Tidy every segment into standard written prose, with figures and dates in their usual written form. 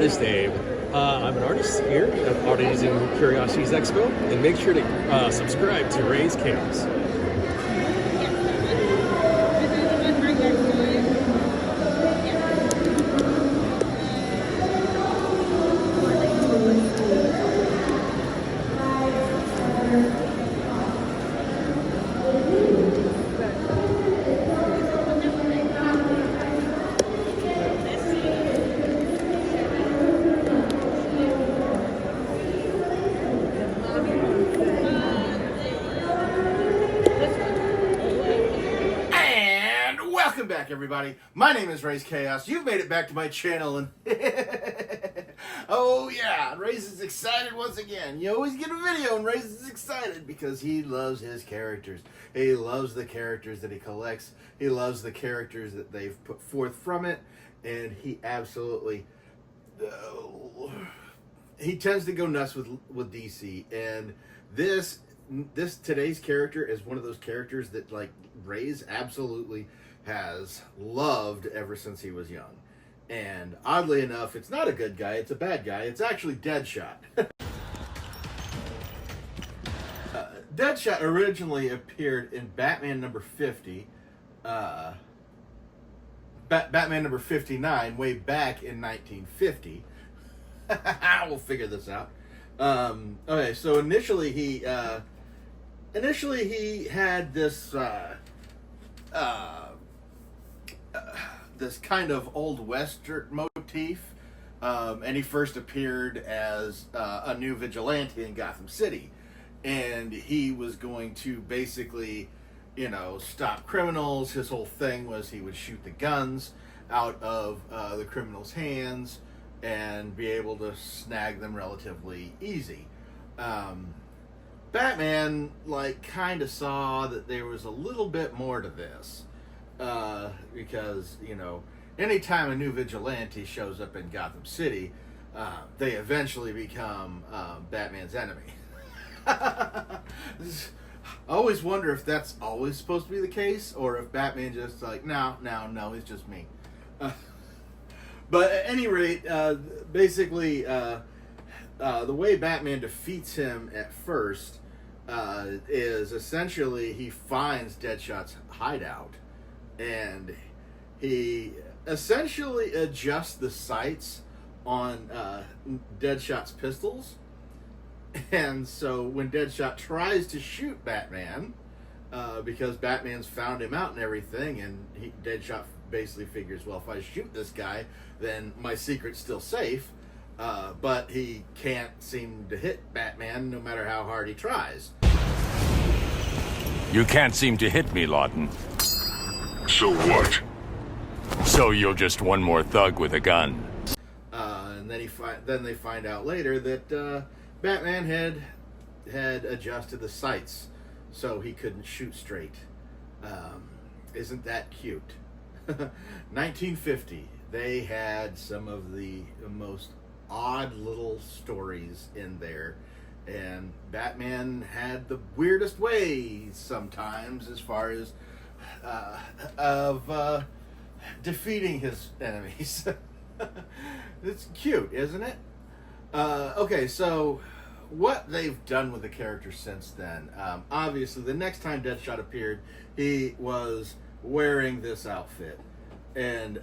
is Dave. I'm an artist here at Oddities and Curiosities Expo, and make sure to subscribe to Raze Chaos. Welcome back, everybody. My name is Raze Chaos. You've made it back to my channel, and oh yeah, Raze is excited once again. You always get a video, and Raze is excited because he loves his characters. He loves the characters that he collects. He loves the characters that they've put forth from it, and he absolutely he tends to go nuts with DC. And today's character is one of those characters that like Raze absolutely has loved ever since he was young. And oddly enough, it's not a good guy, it's a bad guy. It's actually Deadshot. Deadshot originally appeared in Batman number 50, Batman number 59, way back in 1950. We'll figure this out. Okay, so initially he had this this kind of old western motif, and he first appeared as a new vigilante in Gotham City, and he was going to basically, stop criminals. His whole thing was he would shoot the guns out of the criminals' hands and be able to snag them relatively easy. Batman kind of saw that there was a little bit more to this, because anytime a new vigilante shows up in Gotham City, they eventually become Batman's enemy. I always wonder if that's always supposed to be the case, or if Batman just no, it's just me. But at any rate, basically, the way Batman defeats him at first is essentially he finds Deadshot's hideout, and he essentially adjusts the sights on Deadshot's pistols. And so when Deadshot tries to shoot Batman, because Batman's found him out and everything, and Deadshot basically figures, well, if I shoot this guy, then my secret's still safe. But he can't seem to hit Batman no matter how hard he tries. You can't seem to hit me, Lawton. So what? So you're just one more thug with a gun. And then they find out later that Batman had adjusted the sights so he couldn't shoot straight. Isn't that cute? 1950. They had some of the most odd little stories in there, and Batman had the weirdest ways sometimes as far as of defeating his enemies. It's cute, isn't it? Okay, so what they've done with the character since then, obviously the next time Deadshot appeared, he was wearing this outfit, and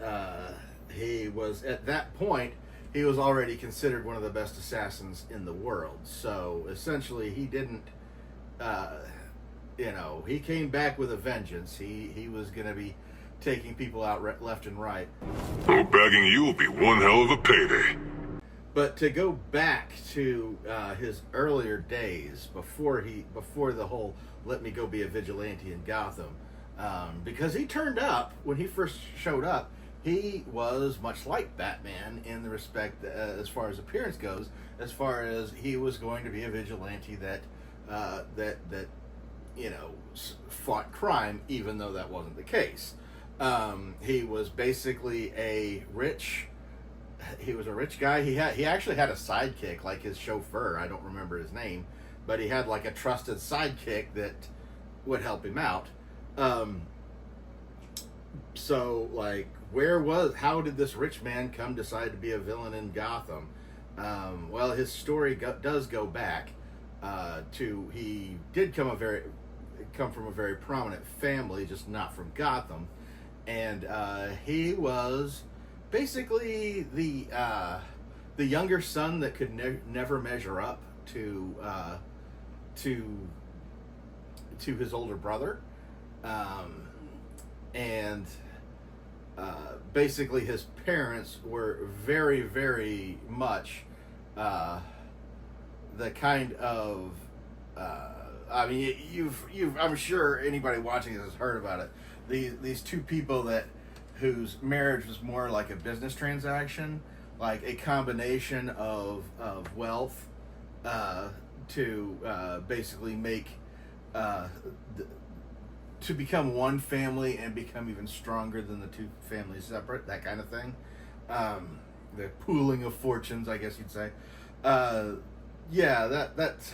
he was, at that point, he was already considered one of the best assassins in the world. So essentially he didn't, he came back with a vengeance. He was going to be taking people out left and right. Well, bagging you will be one hell of a payday. But to go back to his earlier days, before the whole "let me go be a vigilante in Gotham," because he turned up when he first showed up. He was much like Batman in the respect, as far as appearance goes, as far as he was going to be a vigilante that fought crime, even though that wasn't the case. He was basically a rich guy. He actually had a sidekick, like his chauffeur. I don't remember his name, but he had like a trusted sidekick that would help him out. So like how did this rich man decide to be a villain in Gotham? Well, his story does go back to, he did come from a very prominent family, just not from Gotham, and he was basically the younger son that could never measure up to his older brother, and basically his parents were very, very much the kind of I mean, I'm sure anybody watching this has heard about it. These two people whose marriage was more like a business transaction, like a combination of wealth to basically make to become one family and become even stronger than the two families separate, that kind of thing. The pooling of fortunes, I guess you'd say. Yeah, that's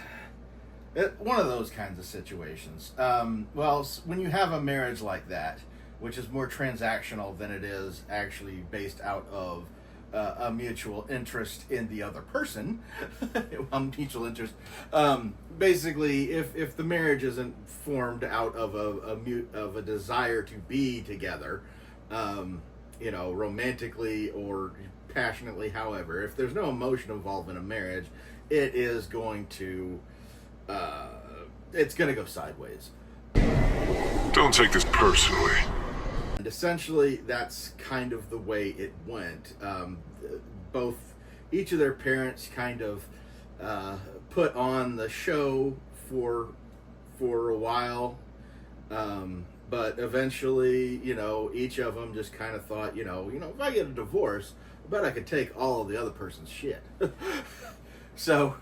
one of those kinds of situations. Well, when you have a marriage like that, which is more transactional than it is actually based out of a mutual interest in the other person, a mutual interest. Basically, if the marriage isn't formed out of a desire to be together, romantically or passionately, however, if there's no emotion involved in a marriage, it is going to it's going to go sideways. Don't take this personally. And essentially, that's kind of the way it went. Each of their parents kind of put on the show for a while, but eventually, each of them just kind of thought, if I get a divorce, I bet I could take all of the other person's shit. So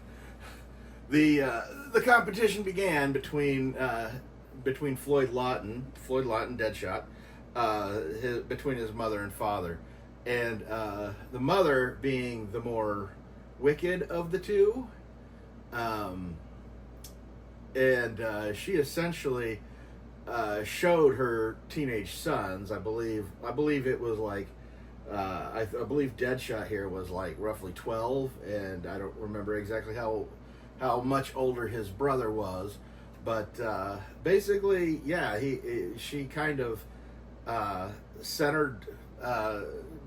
the competition began between Floyd Lawton, Deadshot, between his mother and father, and the mother being the more wicked of the two, and she essentially showed her teenage sons. I believe it was like I believe Deadshot here was like roughly 12, and I don't remember exactly how much older his brother was, but basically, yeah, she kind of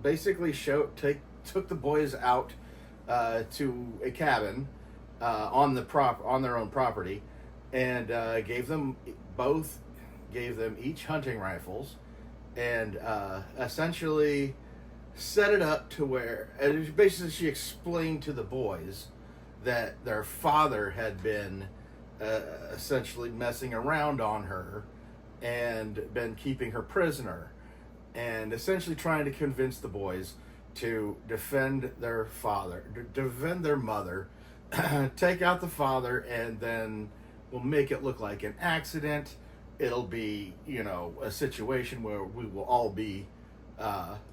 basically took the boys out to a cabin on their own property, and gave them each hunting rifles, and essentially set it up to where, and basically she explained to the boys that their father had been essentially messing around on her and been keeping her prisoner, and essentially trying to convince the boys to defend their mother, take out the father, and then we'll make it look like an accident. It'll be, a situation where we will all be,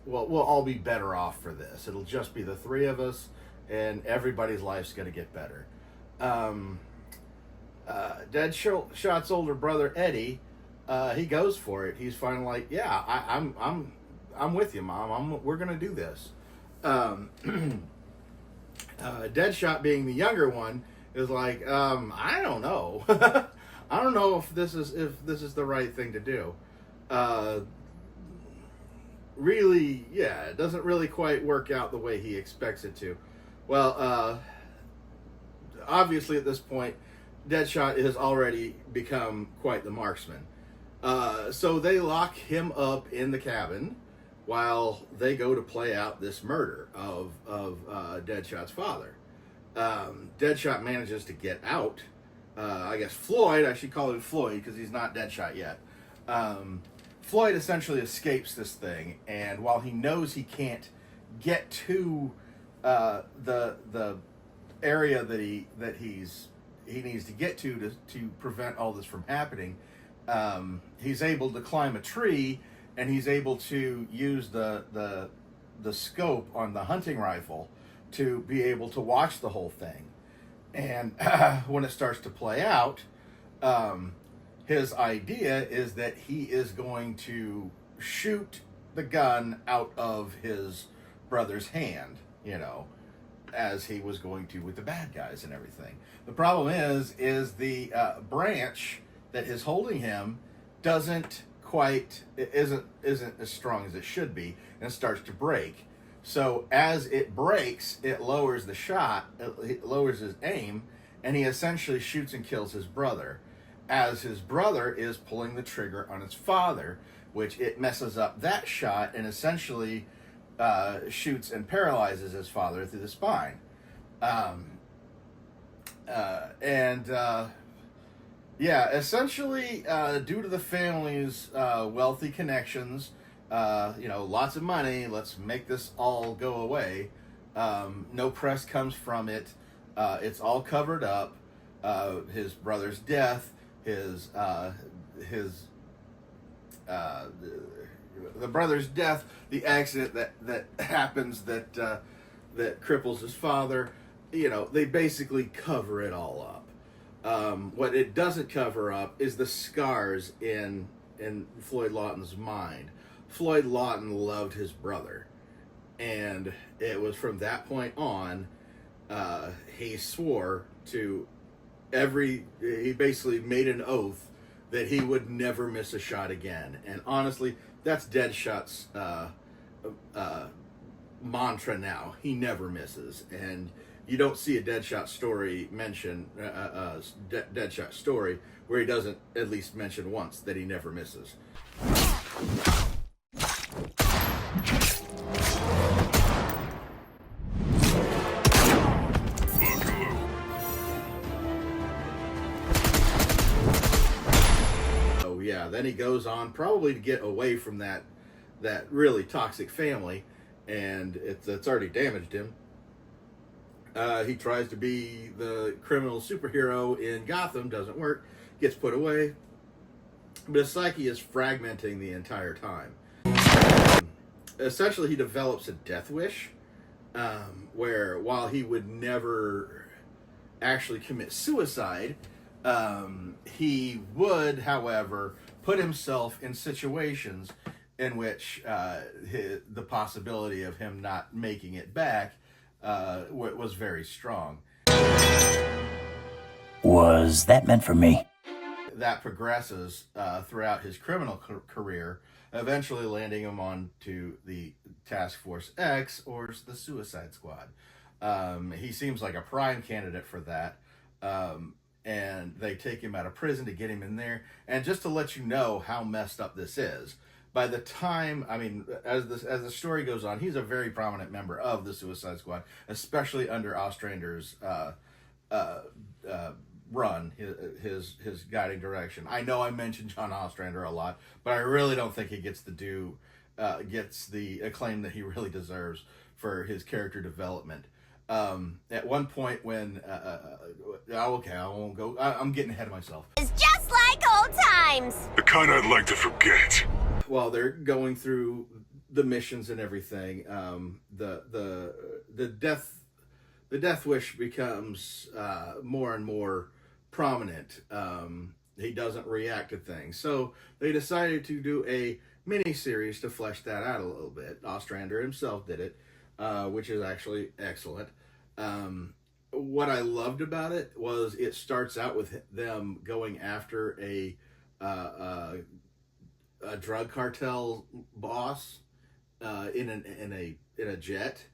we'll all be better off for this. It'll just be the three of us, and everybody's life's going to get better. Deadshot's older brother Eddie, he goes for it. He's finally like, yeah, I'm with you, Mom. We're going to do this. Deadshot, being the younger one, is like, I don't know. I don't know if this is the right thing to do. Really, yeah, it doesn't really quite work out the way he expects it to. Well, obviously at this point, Deadshot has already become quite the marksman. So they lock him up in the cabin while they go to play out this murder of Deadshot's father. Deadshot manages to get out. I guess Floyd, I should call him Floyd because he's not Deadshot yet. Floyd essentially escapes this thing, and while he knows he can't get to the area that he needs to get to prevent all this from happening, he's able to climb a tree, and he's able to use the scope on the hunting rifle to be able to watch the whole thing. And when it starts to play out, his idea is that he is going to shoot the gun out of his brother's hand, as he was going to with the bad guys and everything. The problem is the branch that is holding him isn't as strong as it should be, and it starts to break. So as it breaks, it lowers the shot, it lowers his aim, and he essentially shoots and kills his brother, as his brother is pulling the trigger on his father, which it messes up that shot and essentially shoots and paralyzes his father through the spine. Essentially, due to the family's wealthy connections, lots of money, let's make this all go away. No press comes from it. It's all covered up. His brother's death, the brother's death, the accident that happens that cripples his father. They basically cover it all up. What it doesn't cover up is the scars in Floyd Lawton's mind. Floyd Lawton loved his brother, and it was from that point on, he swore to he basically made an oath that he would never miss a shot again. And honestly, that's Deadshot's mantra now. He never misses, and you don't see a Deadshot story mention Deadshot story where he doesn't at least mention once that he never misses. So yeah, then he goes on probably to get away from that really toxic family, and it's already damaged him. He tries to be the criminal superhero in Gotham, doesn't work, gets put away, but his psyche is fragmenting the entire time. Essentially, he develops a death wish, where while he would never actually commit suicide, he would, however, put himself in situations in which the possibility of him not making it back was very strong. Was that meant for me? That progresses throughout his criminal career, eventually landing him onto the Task Force X, or the Suicide Squad. He seems like a prime candidate for that, and they take him out of prison to get him in there. And just to let you know how messed up this is, by the time, as the story goes on, he's a very prominent member of the Suicide Squad, especially under Ostrander's run, his guiding direction. I know I mentioned John Ostrander a lot, but I really don't think he gets the acclaim that he really deserves for his character development. At one point when I won't go. I'm getting ahead of myself. It's just like old times. The kind I'd like to forget. While they're going through the missions and everything, the death wish becomes more and more prominent. He doesn't react to things, so they decided to do a mini series to flesh that out a little bit. Ostrander himself did it, which is actually excellent. What I loved about it was it starts out with them going after a drug cartel boss in a jet,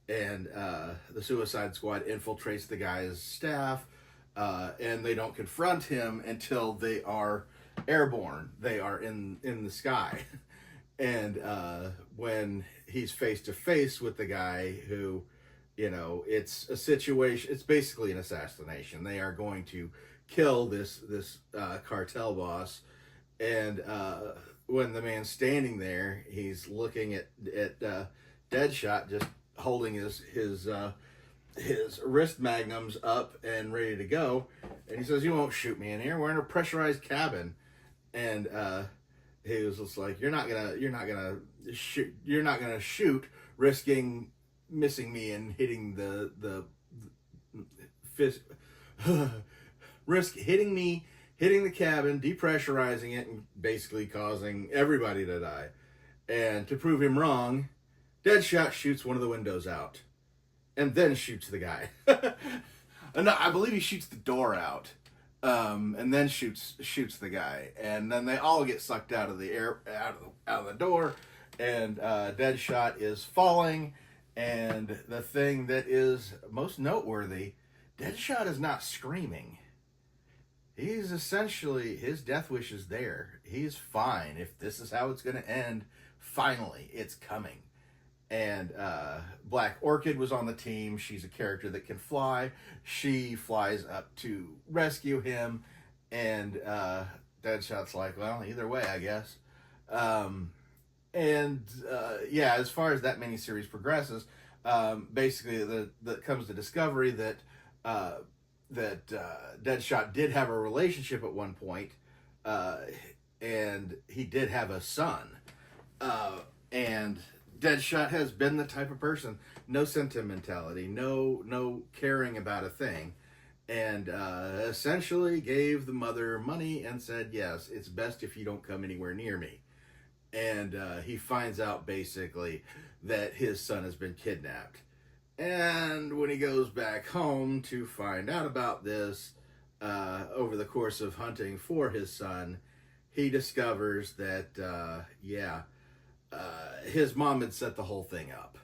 and the Suicide Squad infiltrates the guy's staff, and they don't confront him until they are airborne. They are in the sky, and when he's face to face with the guy who, it's a situation. It's basically an assassination. They are going to kill this cartel boss. And when the man's standing there, he's looking at Deadshot, just holding his wrist magnums up and ready to go. And he says, "You won't shoot me in here. We're in a pressurized cabin." And he was just like, "You're not gonna shoot, risking missing me and hitting the fist, risk hitting me." Hitting the cabin, depressurizing it, and basically causing everybody to die. And to prove him wrong, Deadshot shoots one of the windows out. And then shoots the guy. No, I believe he shoots the door out. And then shoots the guy. And then they all get sucked out of the air, out of the door. And Deadshot is falling. And the thing that is most noteworthy, Deadshot is not screaming. He's essentially, his death wish is there. He's fine. If this is how it's going to end, finally, it's coming. And Black Orchid was on the team. She's a character that can fly. She flies up to rescue him. And Deadshot's like, well, either way, I guess. Yeah, as far as that miniseries progresses, basically the comes the discovery that Deadshot did have a relationship at one point, and he did have a son. And Deadshot has been the type of person, no sentimentality, no caring about a thing, and essentially gave the mother money and said, yes, it's best if you don't come anywhere near me. And he finds out basically that his son has been kidnapped. And when he goes back home to find out about this, over the course of hunting for his son, he discovers that, his mom had set the whole thing up.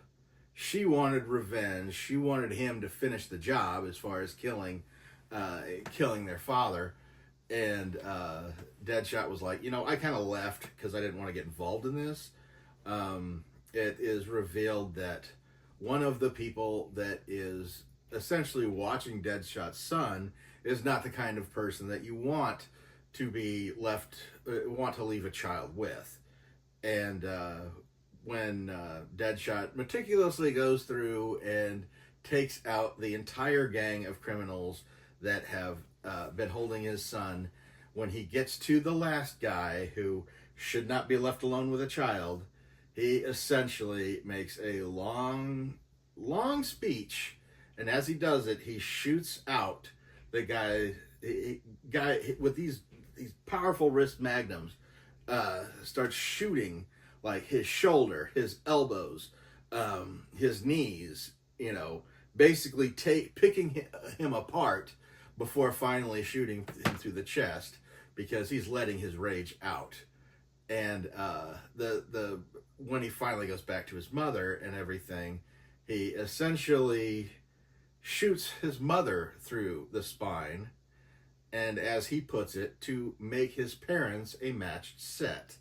She wanted revenge. She wanted him to finish the job as far as killing their father. And Deadshot was like, I kind of left because I didn't want to get involved in this. It is revealed that one of the people that is essentially watching Deadshot's son is not the kind of person that you want to be want to leave a child with. And when Deadshot meticulously goes through and takes out the entire gang of criminals that have been holding his son, when he gets to the last guy who should not be left alone with a child, he essentially makes a long speech, and as he does it, he shoots out the guy with these powerful wrist magnums, starts shooting like his shoulder, his elbows, his knees, basically picking him apart before finally shooting him through the chest, because he's letting his rage out. And when he finally goes back to his mother and everything, he essentially shoots his mother through the spine, and as he puts it, to make his parents a matched set.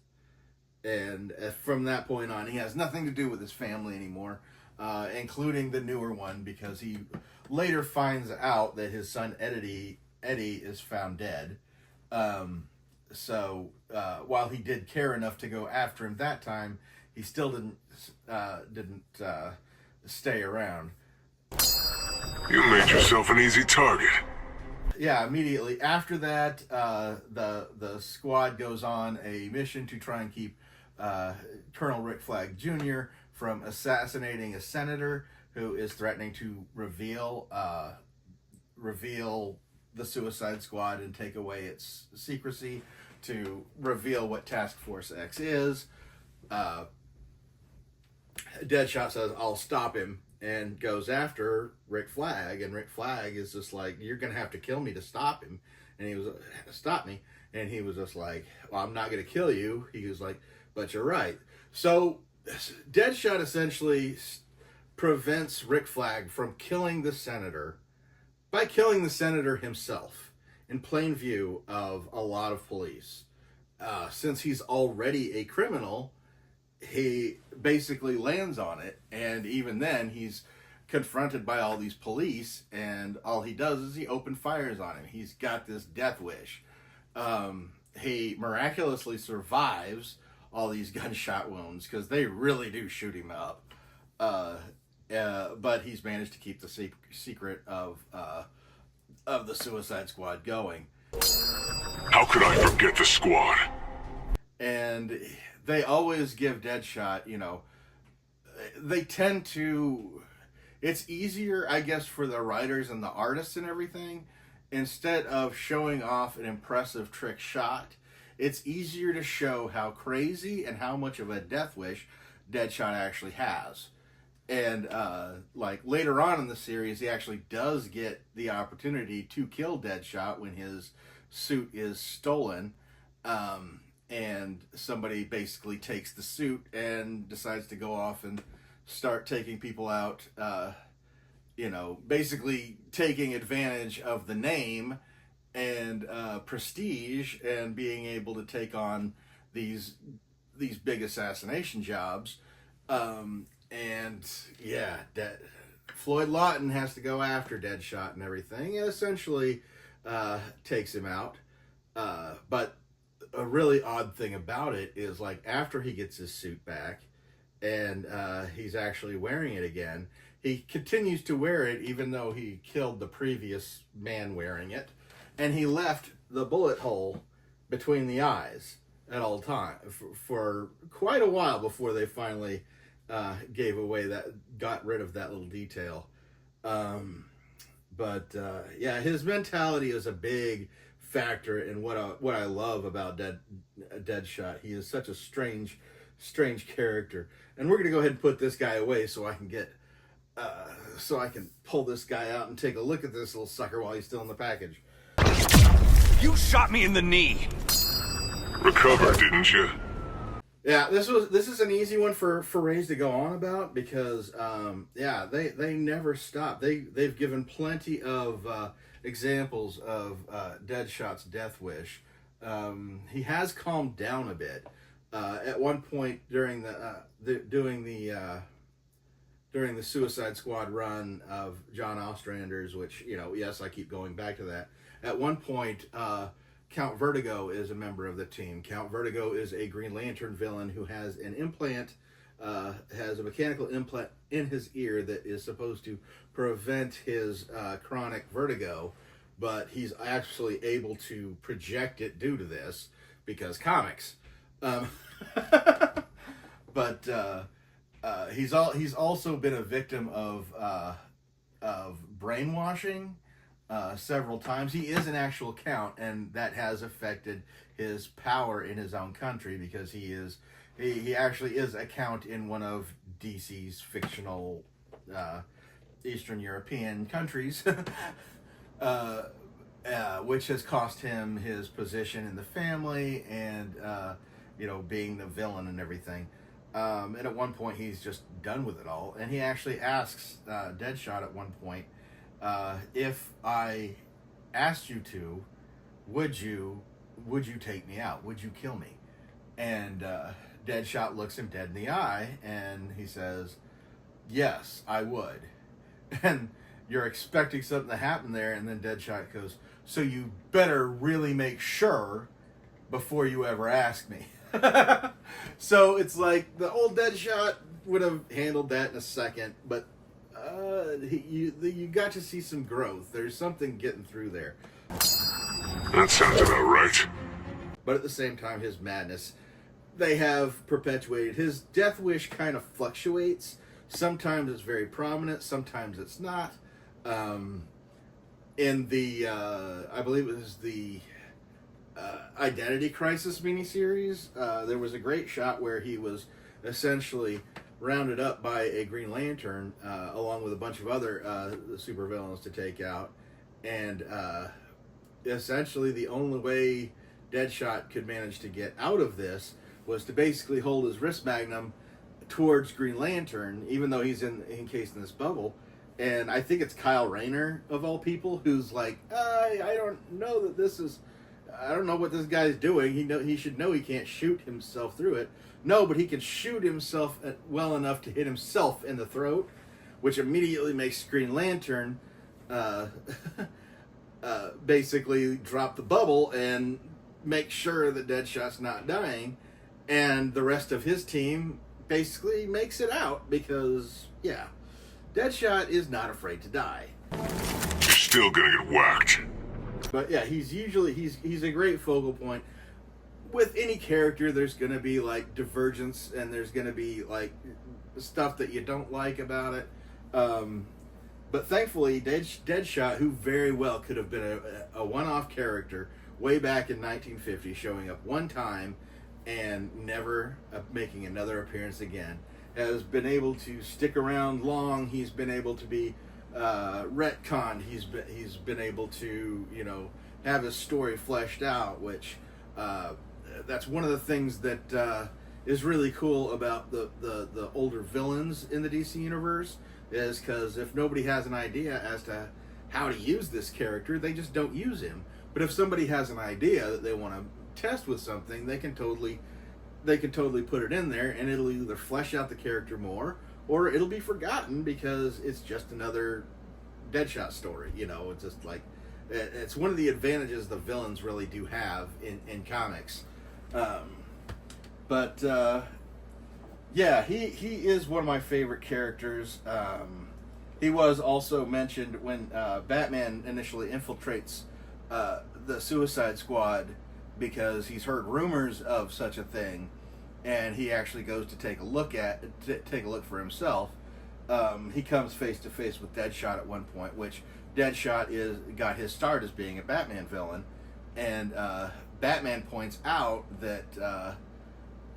And from that point on, he has nothing to do with his family anymore, including the newer one, because he later finds out that his son Eddie is found dead. So while he did care enough to go after him that time, he still didn't stay around. You made yourself an easy target. Yeah, immediately after that, the squad goes on a mission to try and keep Colonel Rick Flag Jr. from assassinating a senator who is threatening to reveal the Suicide Squad and take away its secrecy, to reveal what Task Force X is. Deadshot says, I'll stop him, and goes after Rick Flag, and Rick Flag is just like, you're gonna have to kill me to stop him. And he was, stop me. And he was just like, well, I'm not gonna kill you. He was like, but you're right. So Deadshot essentially prevents Rick Flag from killing the senator by killing the senator himself in plain view of a lot of police. Since he's already a criminal, he basically lands on it, and even then he's confronted by all these police, and all he does is he open fires on him. He's got this death wish. He miraculously survives all these gunshot wounds, because they really do shoot him up. But he's managed to keep the secret of the Suicide Squad going. How could I forget the squad? And they always give Deadshot, they tend to, it's easier, I guess, for the writers and the artists and everything, instead of showing off an impressive trick shot, it's easier to show how crazy and how much of a death wish Deadshot actually has. And like later on in the series, he actually does get the opportunity to kill Deadshot when his suit is stolen. And somebody basically takes the suit and decides to go off and start taking people out, basically taking advantage of the name and prestige and being able to take on these big assassination jobs. Floyd Lawton has to go after Deadshot and everything, and essentially takes him out. But a really odd thing about it is, like, after he gets his suit back and he's actually wearing it again, he continues to wear it even though he killed the previous man wearing it, and he left the bullet hole between the eyes at all times for quite a while before they finally got rid of that little detail. His mentality is a big factor in what I love about Deadshot. He is such a strange character, and we're gonna go ahead and put this guy away so I can pull this guy out and take a look at this little sucker while he's still in the package. You shot me in the knee. Recovered, didn't you? Yeah, this is an easy one for Raze to go on about because they never stop. They've given plenty of examples of Deadshot's death wish. He has calmed down a bit. At one point during the Suicide Squad run of John Ostrander's, which, yes, I keep going back to that. At one point, Count Vertigo is a member of the team. Count Vertigo is a Green Lantern villain who has an implant, has a mechanical implant in his ear that is supposed to prevent his chronic vertigo, but he's actually able to project it due to this because comics. He's also been a victim of brainwashing several times. He is an actual Count, and that has affected his power in his own country because he actually is a Count in one of DC's fictional Eastern European countries, which has cost him his position in the family and being the villain and everything. And at one point he's just done with it all, and he actually asks Deadshot at one point, if I asked you to, would you take me out? Would you kill me? And Deadshot looks him dead in the eye and he says, yes, I would. And you're expecting something to happen there, and then Deadshot goes, so you better really make sure before you ever ask me. So it's like the old Deadshot would have handled that in a second, but you got to see some growth. There's something getting through there. That sounds about right. But at the same time, his madness, they have perpetuated. His death wish kind of fluctuates. Sometimes it's very prominent, sometimes it's not. In the, I believe it was the Identity Crisis miniseries, there was a great shot where he was essentially rounded up by a Green Lantern along with a bunch of other supervillains to take out, and essentially the only way Deadshot could manage to get out of this was to basically hold his wrist magnum towards Green Lantern, even though he's encased in this bubble. And I think it's Kyle Rayner, of all people, who's like, I don't know that this is, I don't know what this guy's doing. He should know he can't shoot himself through it. No, but he can shoot himself well enough to hit himself in the throat, which immediately makes Green Lantern basically drop the bubble and make sure that Deadshot's not dying. And the rest of his team basically makes it out because, yeah, Deadshot is not afraid to die. You're still gonna get whacked. But yeah, he's a great focal point. With any character, there's gonna be like divergence, and there's gonna be like stuff that you don't like about it. But thankfully, Deadshot, who very well could have been a one-off character, way back in 1950, showing up one time and never making another appearance again, has been able to stick around long. He's been able to be retconned. He's been able to, you know, have his story fleshed out, which that's one of the things that is really cool about the older villains in the DC universe, is because if nobody has an idea as to how to use this character, they just don't use him. But if somebody has an idea that they want to test with something, they can totally put it in there, and it'll either flesh out the character more, or it'll be forgotten because it's just another Deadshot story. You know, it's just like, it's one of the advantages the villains really do have in comics. Yeah, he is one of my favorite characters. He was also mentioned when Batman initially infiltrates the Suicide Squad, because he's heard rumors of such a thing, and he actually goes to take a look for himself. He comes face to face with Deadshot at one point, which Deadshot got his start as being a Batman villain, and Batman points out that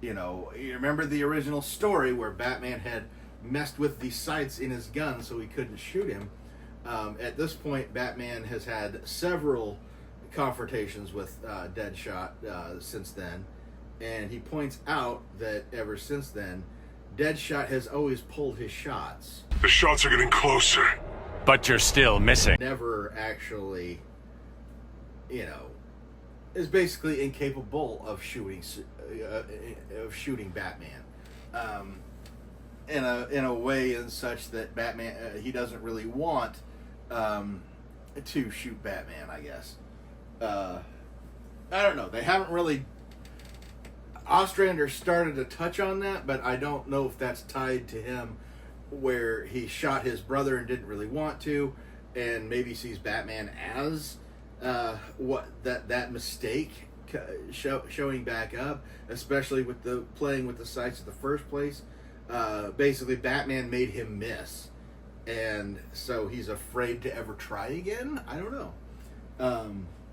you know, you remember the original story where Batman had messed with the sights in his gun so he couldn't shoot him. At this point, Batman has had several confrontations with Deadshot since then, and he points out that ever since then, Deadshot has always pulled his shots. The shots are getting closer. But you're still missing. Never actually, you know, is basically incapable of shooting Batman. In a way in such that Batman he doesn't really want to shoot Batman, I guess. I don't know. They haven't really. Ostrander started to touch on that, but I don't know if that's tied to him, where he shot his brother and didn't really want to, and maybe sees Batman as that mistake showing back up, especially with the playing with the sights in the first place. Basically, Batman made him miss, and so he's afraid to ever try again. I don't know.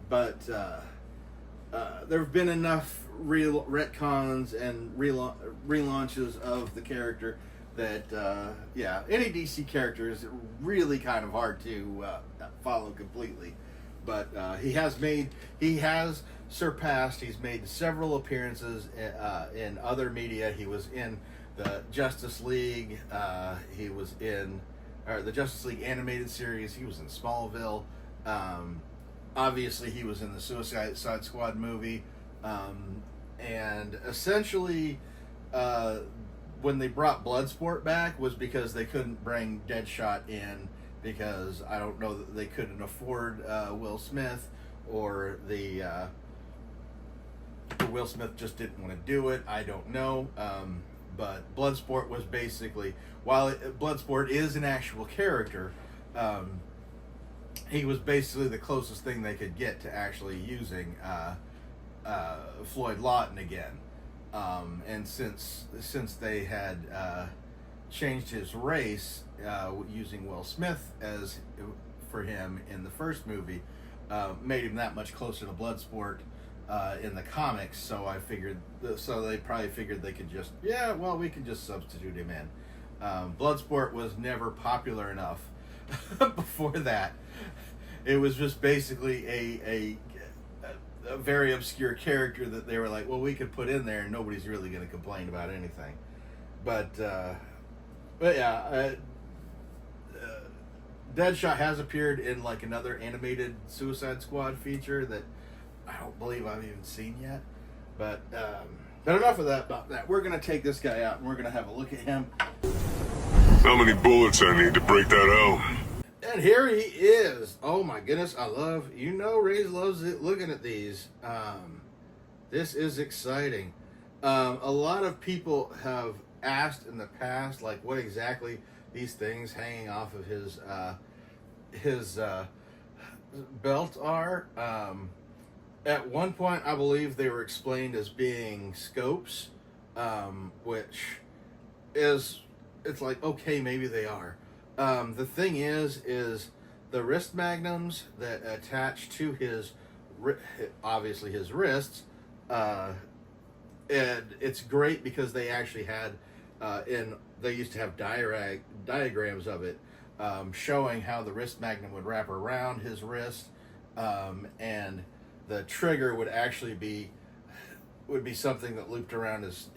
But there have been enough real retcons and relaunches of the character that, yeah, any DC character is really kind of hard to follow completely. But he has surpassed. He's made several appearances in other media. He was in the Justice League. He was in the Justice League animated series. He was in Smallville. Obviously, he was in the Suicide Squad movie. And essentially, when they brought Bloodsport back was because they couldn't bring Deadshot in, because I don't know that they couldn't afford Will Smith, or Will Smith just didn't want to do it. I don't know. But Bloodsport was basically, while Bloodsport is an actual character, he was basically the closest thing they could get to actually using Floyd Lawton again. And since they had changed his race using Will Smith for him in the first movie, made him that much closer to Bloodsport in the comics. So they probably figured they could just, we can just substitute him in. Bloodsport was never popular enough before that. It was just basically a very obscure character that they were like, well, we could put in there and nobody's really going to complain about anything. But yeah, Deadshot has appeared in like another animated Suicide Squad feature that I don't believe I've even seen yet. But enough of that about that. We're going to take this guy out and we're going to have a look at him. How many bullets I need to break that out? And here he is. Oh my goodness, Raze loves it looking at these. This is exciting. A lot of people have asked in the past, like, what exactly these things hanging off of his belt are. At one point, I believe they were explained as being scopes, which is, it's like, okay, maybe they are. The thing is the wrist magnums that attach to his obviously his wrists. And it's great because they actually had, they used to have diagrams of it, showing how the wrist magnum would wrap around his wrist, and the trigger would actually be something that looped around his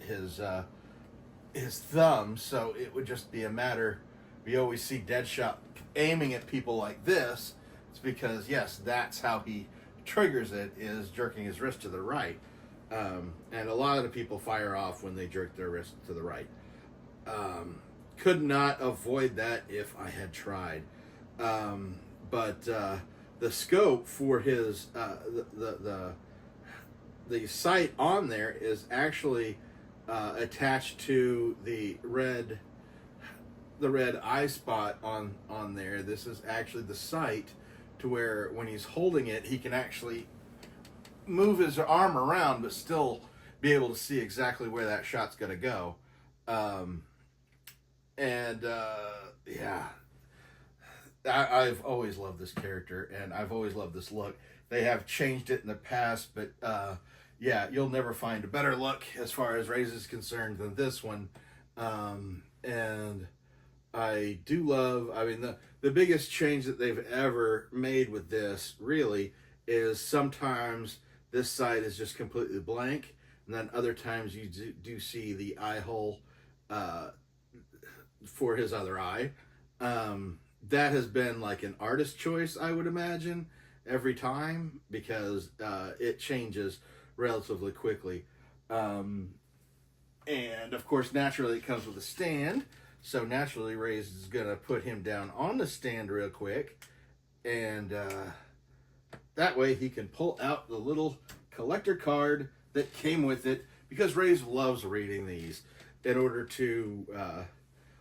thumb. So it would just be a matter. We always see Deadshot aiming at people like this. It's because, yes, that's how he triggers it, is jerking his wrist to the right. And a lot of the people fire off when they jerk their wrist to the right. Could not avoid that if I had tried. But the scope for his the sight on there is actually attached to the red eye spot on there. This is actually the sight to where when he's holding it, he can actually move his arm around but still be able to see exactly where that shot's going to go. Yeah, I've always loved this character, and I've always loved this look. They have changed it in the past, but yeah, you'll never find a better look as far as Raze is concerned than this one. And I do love, I mean, the biggest change that they've ever made with this, really, is sometimes this side is just completely blank, and then other times you do see the eye hole for his other eye. That has been like an artist choice, I would imagine, every time, because it changes relatively quickly. And of course, naturally, it comes with a stand. So naturally, Raze is going to put him down on the stand real quick. And that way he can pull out the little collector card that came with it. Because Raze loves reading these in order to...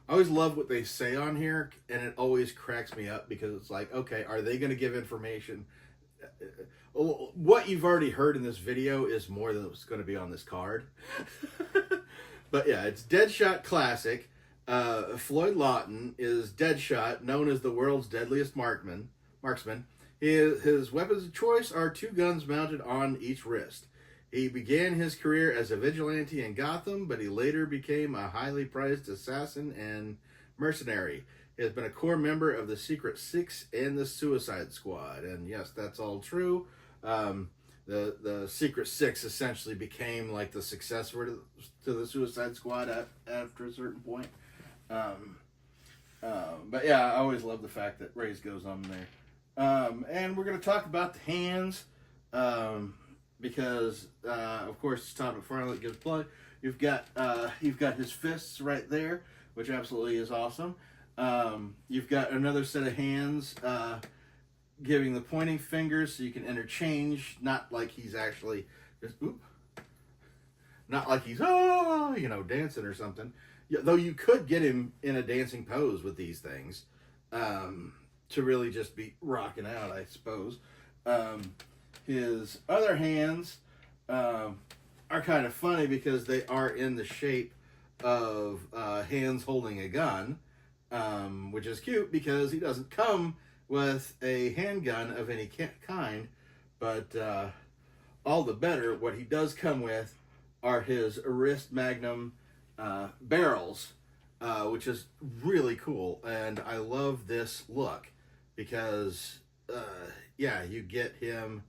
I always love what they say on here, and it always cracks me up because it's like, okay, are they going to give information? What you've already heard in this video is more than what's going to be on this card. But yeah, it's Deadshot Classic. Floyd Lawton is Deadshot, known as the world's deadliest marksman. His weapons of choice are 2 guns mounted on each wrist. He began his career as a vigilante in Gotham, but he later became a highly prized assassin and mercenary. He has been a core member of the Secret Six and the Suicide Squad. And yes, that's all true. The Secret Six essentially became like the successor to the Suicide Squad after a certain point. But yeah, I always love the fact that Raze goes on there. And we're going to talk about the hands. Because of course Todd McFarlane gives plug. You've got his fists right there, which absolutely is awesome. You've got another set of hands giving the pointing fingers, so you can interchange. Not like he's actually just not like he's dancing or something. Yeah, though you could get him in a dancing pose with these things to really just be rocking out, I suppose. His other hands are kind of funny because they are in the shape of hands holding a gun, which is cute because he doesn't come with a handgun of any kind, but all the better. What he does come with are his wrist magnum barrels, which is really cool, and I love this look because yeah, you get him.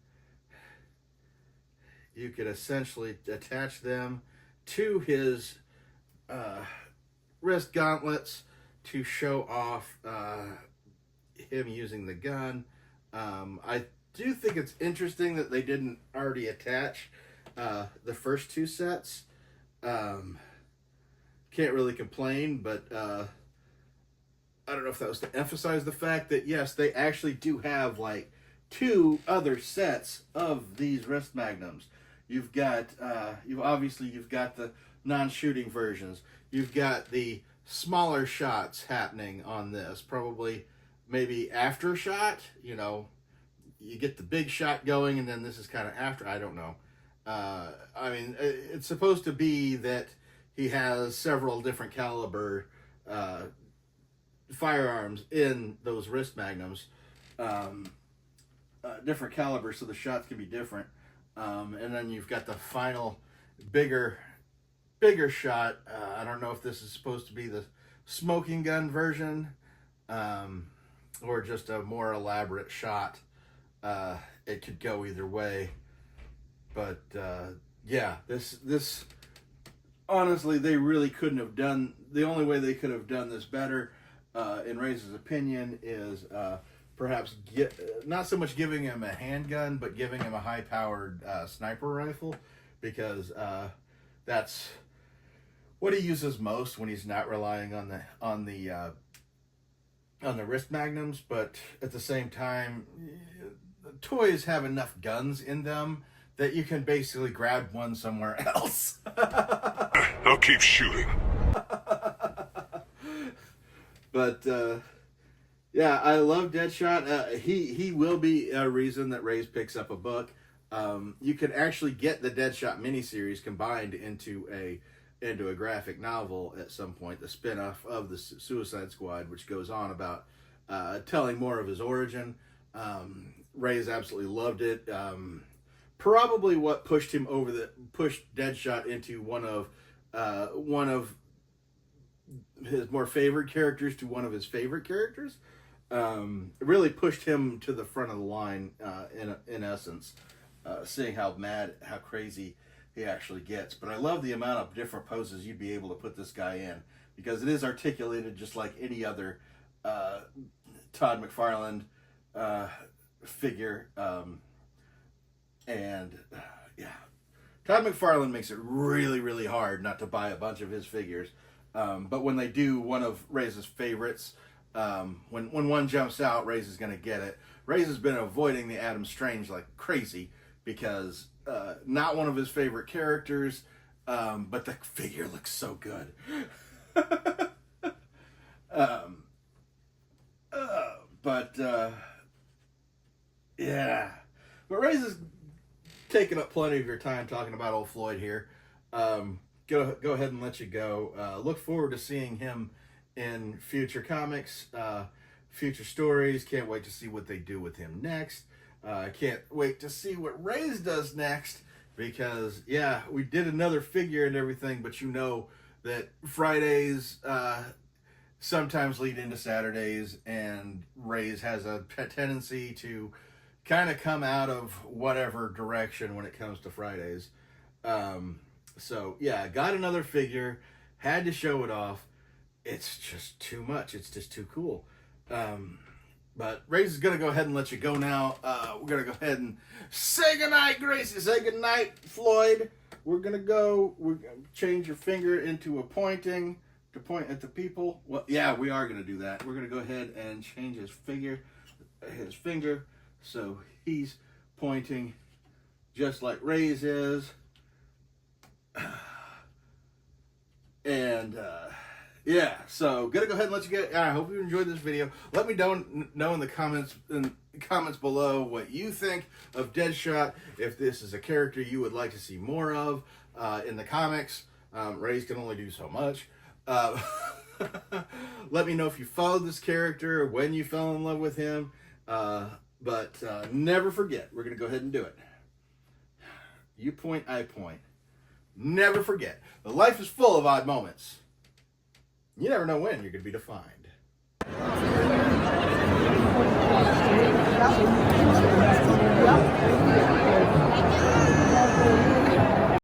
You could essentially attach them to his wrist gauntlets to show off him using the gun. I do think it's interesting that they didn't already attach the first 2 sets. Can't really complain, but I don't know if that was to emphasize the fact that, yes, they actually do have like 2 other sets of these wrist magnums. You've got you've got the non-shooting versions. You've got the smaller shots happening on this. Probably maybe after a shot. You know, you get the big shot going, and then this is kind of after. I don't know. I mean, it's supposed to be that he has several different caliber firearms in those wrist magnums. different calibers, so the shots can be different. And then you've got the final bigger shot. I don't know if this is supposed to be the smoking gun version, or just a more elaborate shot. It could go either way, but yeah, this honestly, they really couldn't have done. The only way they could have done this better, in Raze's opinion, is perhaps not so much giving him a handgun, but giving him a high-powered sniper rifle, because that's what he uses most when he's not relying on the wrist magnums. But at the same time, toys have enough guns in them that you can basically grab one somewhere else. I'll keep shooting. But yeah, I love Deadshot. He will be a reason that Raze picks up a book. You can actually get the Deadshot miniseries combined into a graphic novel at some point, the spin-off of the Suicide Squad, which goes on about telling more of his origin. Raze absolutely loved it. Probably what pushed Deadshot into one of his more favorite characters to one of his favorite characters. It really pushed him to the front of the line, in essence, seeing how crazy he actually gets. But I love the amount of different poses you'd be able to put this guy in, because it is articulated just like any other Todd McFarlane figure. And yeah, Todd McFarlane makes it really, really hard not to buy a bunch of his figures. But when they do one of Raze's favorites, when one jumps out, Raze is going to get it. Raze has been avoiding the Adam Strange like crazy, because not one of his favorite characters, but the figure looks so good. Yeah. But Raze is taking up plenty of your time talking about old Floyd here. Go ahead and let you go. Look forward to seeing him in future comics, future stories. Can't wait to see what they do with him next. Can't wait to see what Raze does next, because yeah, we did another figure and everything, but you know that Fridays sometimes lead into Saturdays, and Raze has a tendency to kind of come out of whatever direction when it comes to Fridays. So yeah, got another figure, had to show it off. It's just too much. It's just too cool. But Raze is going to go ahead and let you go now. We're going to go ahead and say goodnight, Gracie. Say goodnight, Floyd. We're going to change your finger into a pointing to point at the people. Well, yeah, we are going to do that. We're going to go ahead and change his finger, so he's pointing just like Raze is. And yeah, so gonna go ahead and let you get. I hope you enjoyed this video. Let me know in the comments below what you think of Deadshot. If this is a character you would like to see more of in the comics. Raze can only do so much. Let me know if you followed this character, when you fell in love with him. But never forget, we're gonna go ahead and do it. You point, I point. Never forget, the life is full of odd moments. You never know when you're going to be defined.